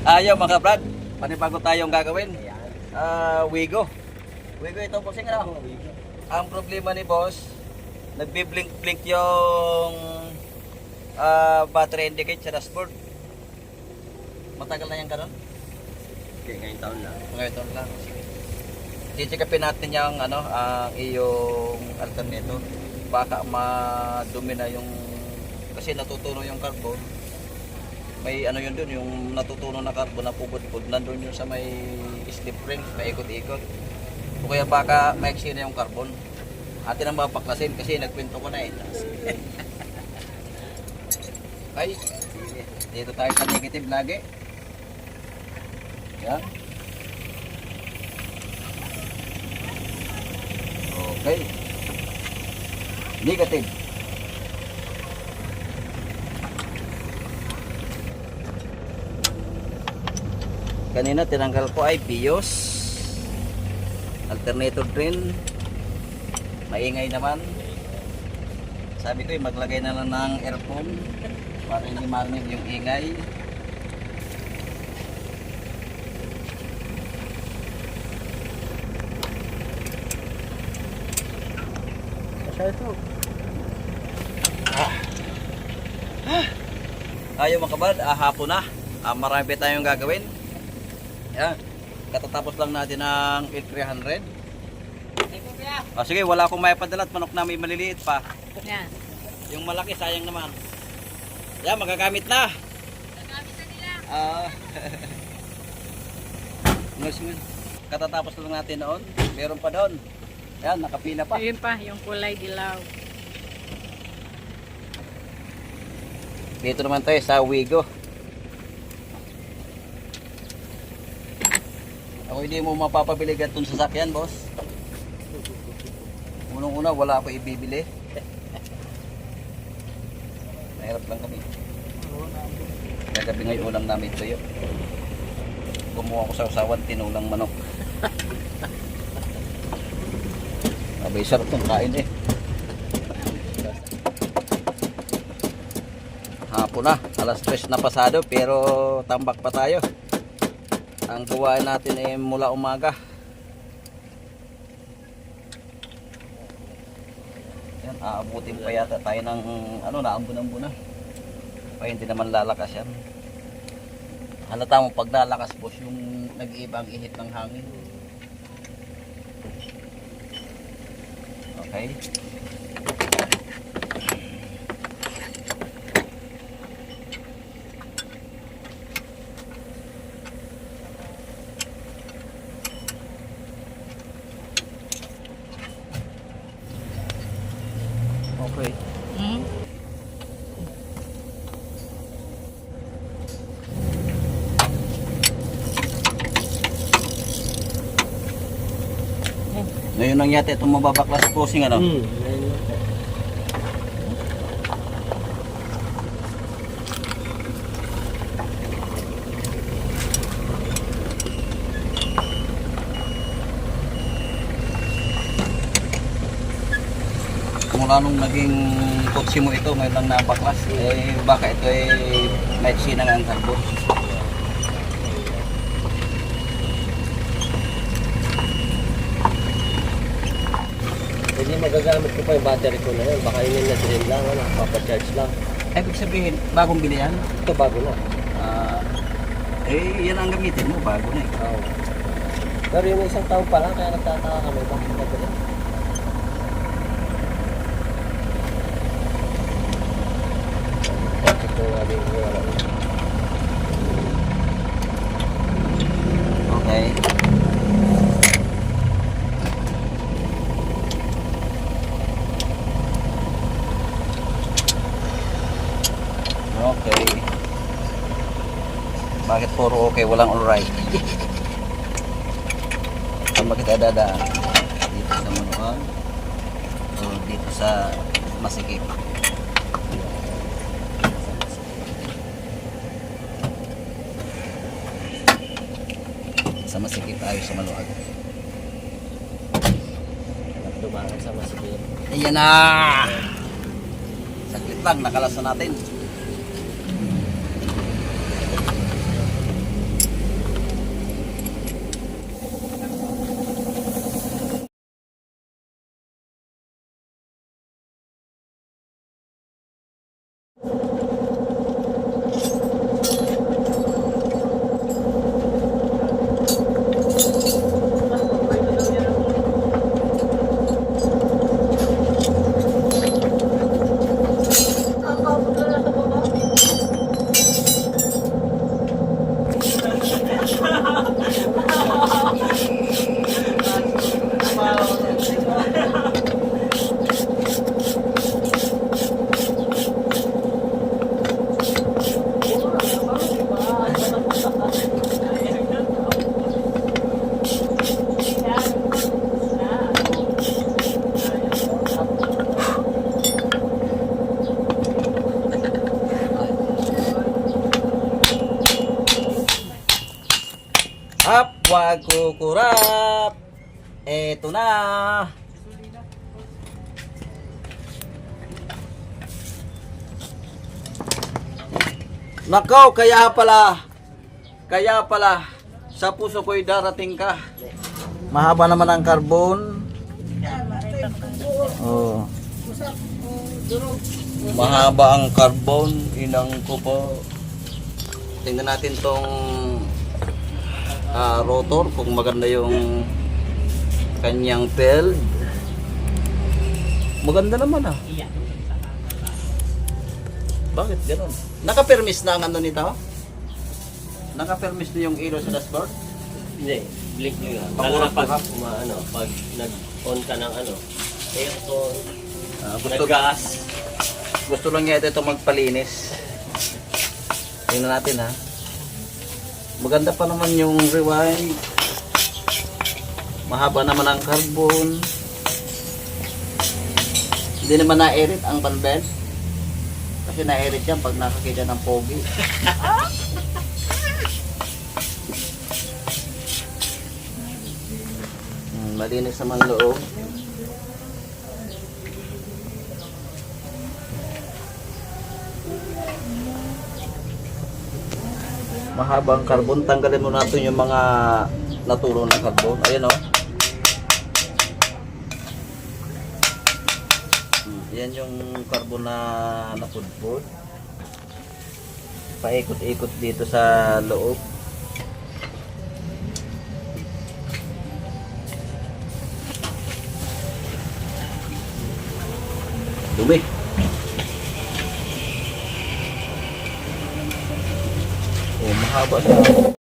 Ayaw mga brad, panibago tayong gagawin. Wigo. Wigo ito po sing ano? Ang problema ni boss, nagbi-blink-blink yung battery indicate sa dashboard. Matagal na yan karon? Okay, ngayong taon lang. Ngayon taon lang. Chichikapin natin yung ano, ang iyong alternator. Baka madumi na yung kasi natutuno yung carbon. May ano yun dun, yung natutuno na carbon na pupudpud, nandun yun sa may slip ring, paikot-ikot. O kaya baka maiksi na yung carbon. Atin ang mapaklasin kasi nagkwento ko na eh. Ay, dito tayo sa negative lagi. Yan. Okay. Negative. Kanina tinanggal ko ay BIOS, alternator drain, maingay naman. Sabi ko maglagay na lang ng earphone para hindi marinig yung ingay. Masaya ito. Ayaw mga kabad, hapon na. Marami pa tayong gagawin. Yan. Katatapos lang natin ng 300. Sige, wala akong maipadala at manok na may maliliit pa. Yan. Yung malaki sayang naman. Yan, magagamit na. Nagamit na nila. Katatapos lang natin noon. Meron pa doon. Yan, nakapila pa. Ayun pa, yung kulay dilaw. Dito naman tayo sa Wigo. Ako hindi mo mapapabili ganitong sasakyan, boss. Unang-una, wala ako ibibili. Mahirap lang kami. Kagabi ngayon ulam namin tuyo. Gumawa ko sa usawan, tinulang manok. Abay, sarap itong kain eh. Hapon na, alas 3 na pasado pero tambak pa tayo. Ang gawain natin ay mula umaga. Yan, aabutin pa yata tayo ng ano, naambun-ambun na. Pa hindi naman lalakas yan. Halata mo pag lalakas boss, yung nag-iibang ihit ng hangin. Okay. Okay. Hmm? Ngayon lang yata itong mababaklas closing ano? Mula nung naging kotse mo ito, ngayon lang nabaklas. Eh, baka ito ay may sinang ang carbon. Hindi magagamit ko pa yung battery ko na yan. Baka yun na drain lang, ano, papacharge lang. Ibig sabihin, bagong bili yan? Ito bago na. Yan ang gamitin mo, bago na eh. Oo. Pero yung isang taon pa lang, kaya nagtataka kami. Bakit nagtataka? Bakit ito nga din wala? Okay. Okay. Bakit puro okay, walang alright? Saan ba kita dadaan? Dito sa manual o dito sa masikip? Sa masikip tayo sa maluwag. Dumaan sa masikip. Ayan na! Saglit lang, nakalasa natin. Up, wag kukurap. Eto na. Nakaw, kaya pala, sa puso ko'y darating ka. Mahaba naman ang carbon. Oh. Mahaba ang carbon, inang ko po. Tingnan natin tong rotor, kung maganda yung kanyang field. Maganda naman ah. Bakit gano'n? Naka-permis na ang ano nito? Naka-permis na yung ilaw sa dashboard? Hindi, blink nyo nga. Pag- Lalo na pag, pag nag-on ka ng aircon, nag-gas. Gusto lang niya ito magpalinis. Tingnan natin ha. Maganda pa naman yung rewind. Mahaba naman ang carbon. Hindi naman na-edit ang panbed. Kasi na-edit yan pag nakakita ng pogi. Malinis naman loob. Mahabang carbon. Tanggalin mo natin yung mga naturo na carbon. Ayan o. Yan yung carbon na napudpud. Paikot-ikot dito sa loob. Dumi. Oh, mahaba siya. Okay.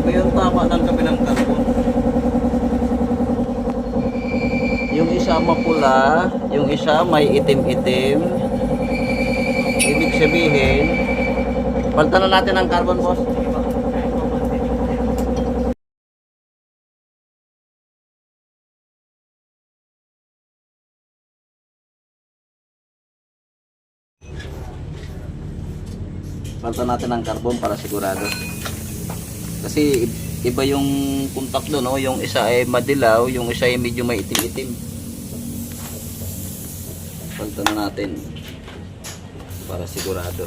Ito yung tama ng kabilang carbon. Yung isa mapula, yung isa may itim-itim. Ibig sabihin, palitan na natin ang carbon, boss. Palitan natin ang carbon para sigurado. Kasi iba yung contact doon, no? Yung isa ay madilaw, yung isa ay medyo may itim-itim. Palitan na natin para sigurado.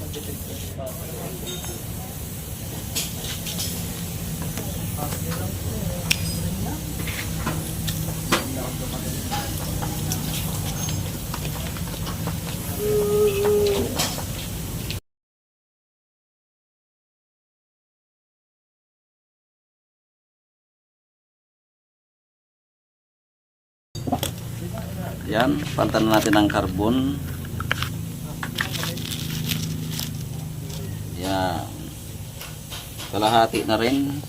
Yan, palitan na natin ang carbon. Yan. Kalahati na rin.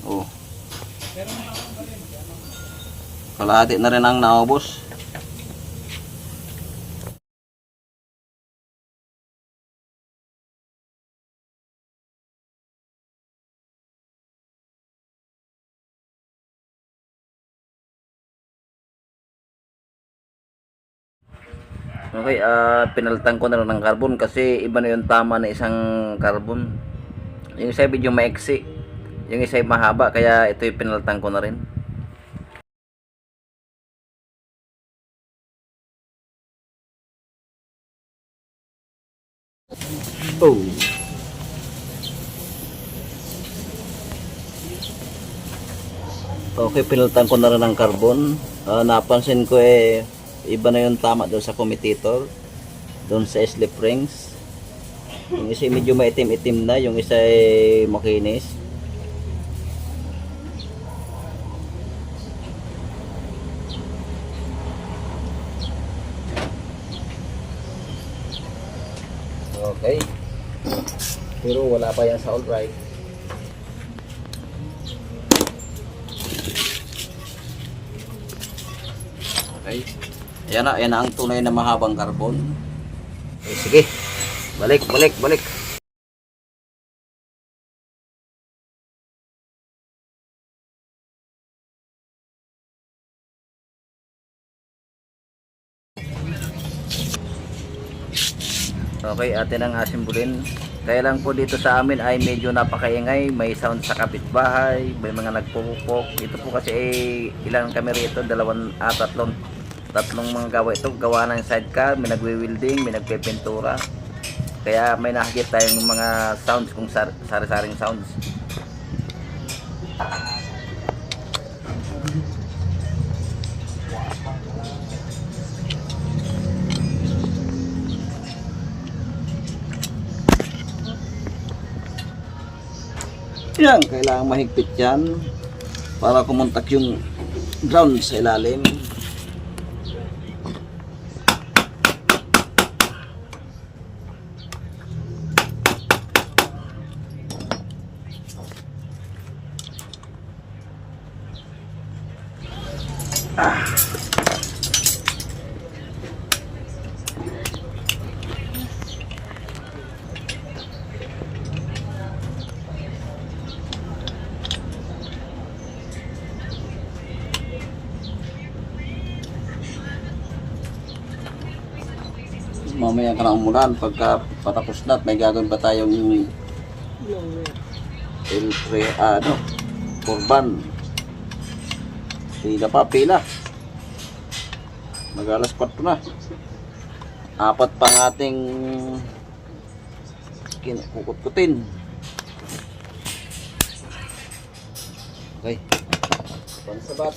Oh. Kalahati na rin ang naubos. Okay, pinalitan ko na lang ng carbon kasi iba na yung tama na isang carbon. Yung isa medyo maiksi, yung isa mahaba, kaya ito yung pinalitan ko na rin. Oh. Okay, pinalitan ko na rin ng carbon. Napansin ko iba na yung tama doon sa commutator, doon sa slip rings. Yung isa medyo maitim-itim na, yung isa ay makinis. Okay. Pero wala pa yan sa all right. Okay. Ayan na ang tunay na mahabang carbon. Okay, sige. Balik. Okay, atin ang asimbulin. Kaya lang po dito sa amin ay medyo napakaingay. May sound sa kapitbahay, may mga nagpupukpok. Ito po kasi ilan kami rito, tatlong mga gawa ito. Gawa ng sidecar, may nagwi-welding, may nagpipintura. Kaya may nakikita tayong mga sounds kung sari-saring sounds. Yan, kailangan mahigpit yan para kumontak yung ground sa ilalim. Mamaya ka na umulan pagka patapos na at may gagawin pa tayong kurban. Pila. Mag-alas 4 na. 4 pang ating kukutkutin. Okay. Pansabat.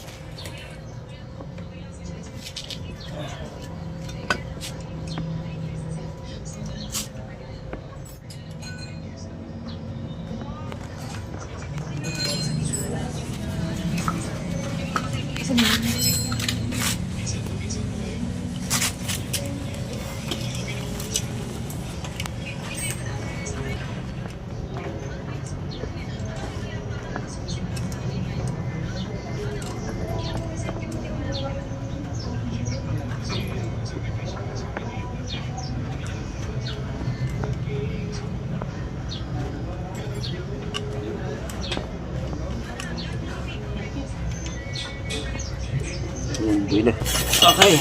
Okay.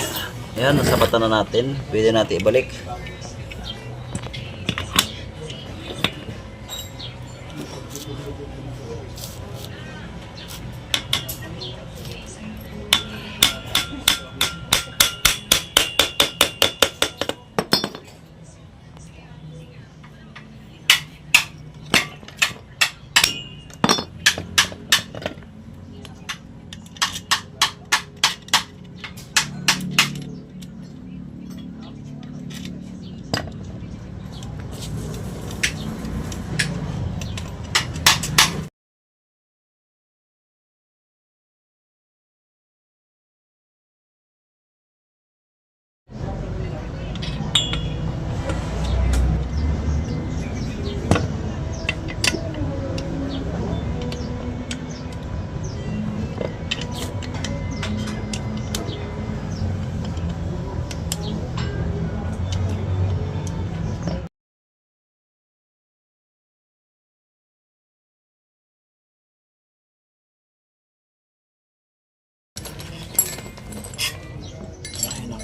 Ayan, nasabatan na natin. Pwede natin ibalik.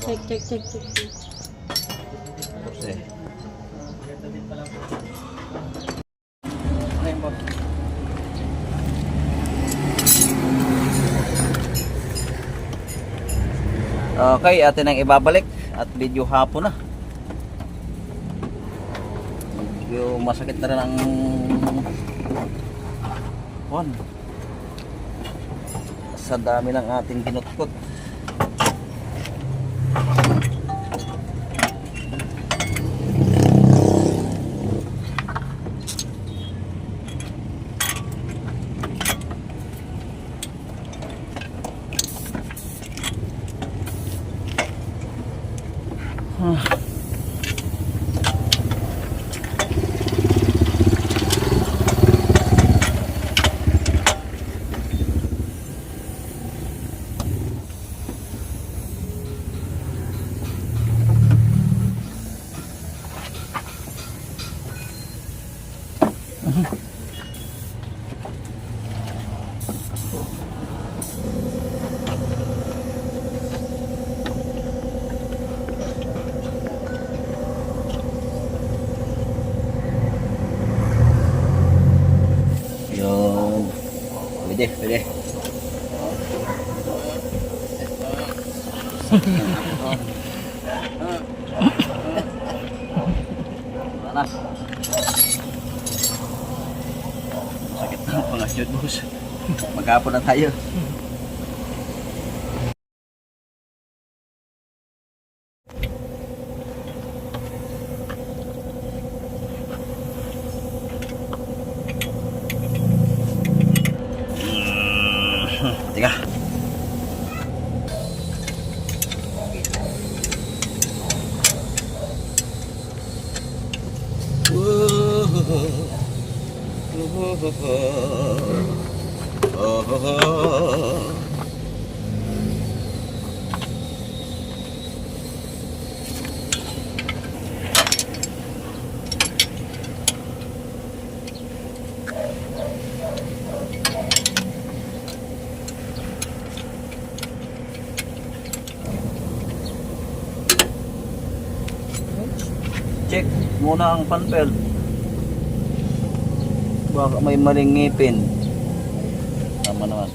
Check. 14. Ayun po. Okay, atin ang ibabalik at video hapon na. Medyo masakit na rin ang one. Sa dami ng ating ginutkot. Yun. Pwede. Wala na. Sakit na ang pangasyod, boss. Maghapon na tayo. Teka. Check muna ang panpel. Baka may maling ngipin. Tama naman.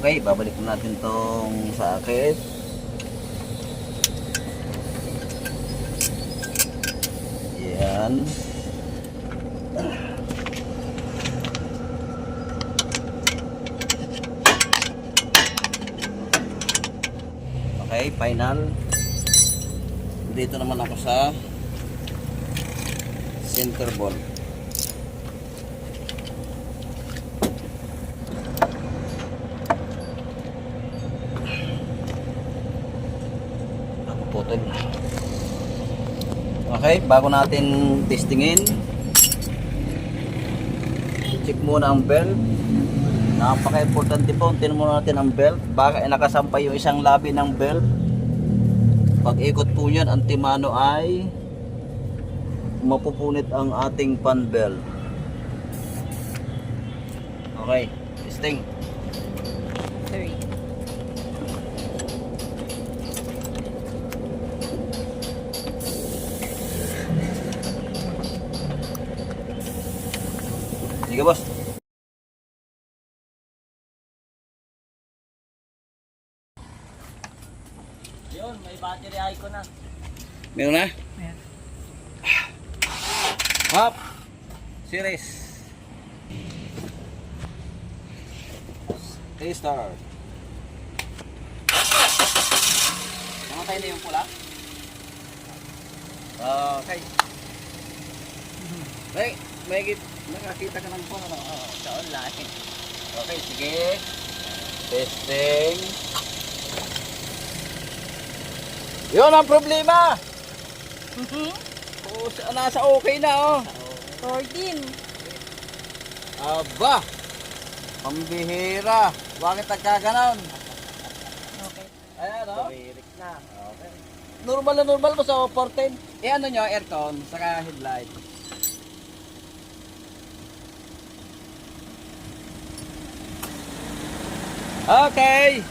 Okay, babalik natin tong sakit. Yan. Okay, final. Dito naman ako sa center ball. Ako putol. Okay, bago natin testingin, check muna ang belt. Napaka-importante po, tingnan muna natin ang belt. Baka nakasampay yung isang labi ng belt. Pag ikot po yan, ang timano ay mapupunit ang ating fan belt. Okay, testing. 3. Sige, boss. Yun, may battery icon na. Meron na? Ayan. Hop! Series. Start. Namatay na yung pula? Okay. Nakakita ka ng phone, ano? Sa online. Okay, sige. Testing. Yun ang problema. Oh, nasa okay na, oh. 14. Aba. Pambihira. Bakit nagkaganon? Okay. Ayan, oh. Tumirik na. Okay. Normal na normal mo sa 14. Ano nyo, aircon, saka headlight. Okay.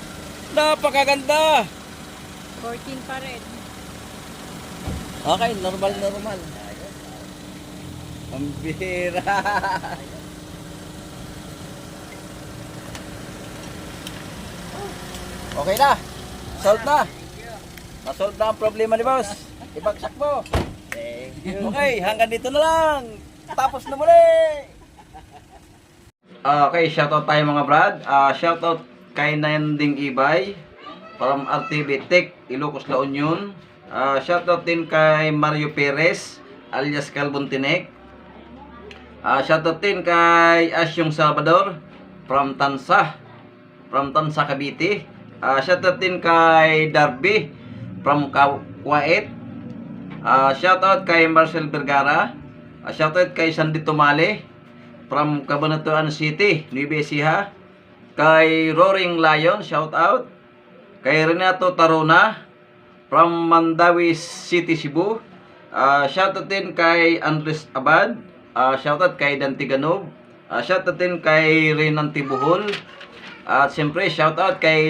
Napakaganda. 14 pa rin. Okay, normal. Ang bihira. Okay na. Solve na. Na-solve na ang problema ni boss. Ibagsak mo. Thank you. Okay, hanggang dito na lang. Tapos na muli. Okay, shoutout tayo mga brad. Shoutout kay Nanding Ibay from RTV Tech, Ilocos La Union. Shoutout din kay Mario Perez alias Calbontinek. Shoutout din kay Asyong Salvador from Tansa Cavite. Shoutout din kay Darby from Kuwait. Shoutout kay Marcel Vergara. Shoutout kay Sandy Tumale from Cabanatuan City, Nueva Ecija. Kay Roaring Lion, shoutout. Kay Renato Taruna from Mandawi City, Cebu. Shoutout din kay Andres Abad. Shoutout kay Dante Ganog. Shoutout din kay Renan Tibuhol. At siyempre shoutout kay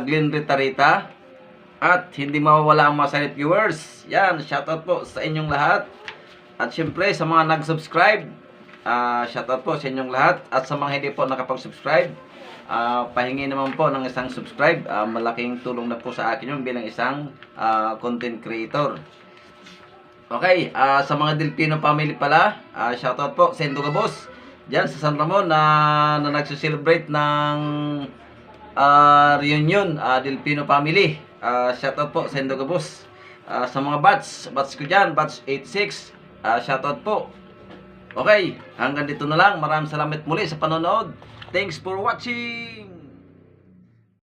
Glenn Ritarita. At hindi mawawala ang mga silent viewers. Yan, shoutout po sa inyong lahat. At siyempre sa mga nag-subscribe, shoutout po sa inyong lahat. At sa mga hindi po nakapag-subscribe, pahingi naman po ng isang subscribe. Malaking tulong na po sa akin yun bilang isang content creator. Okay, sa mga Delpino family pala, shoutout po sa Indogabos dyan sa San Ramon na nagsuselebrate ng reunion, Delpino family. Shoutout po sa Indogabos. Sa mga batch ko dyan, batch 86, shoutout po. Okay, hanggang dito na lang. Maraming salamat muli sa panonood. Thanks for watching.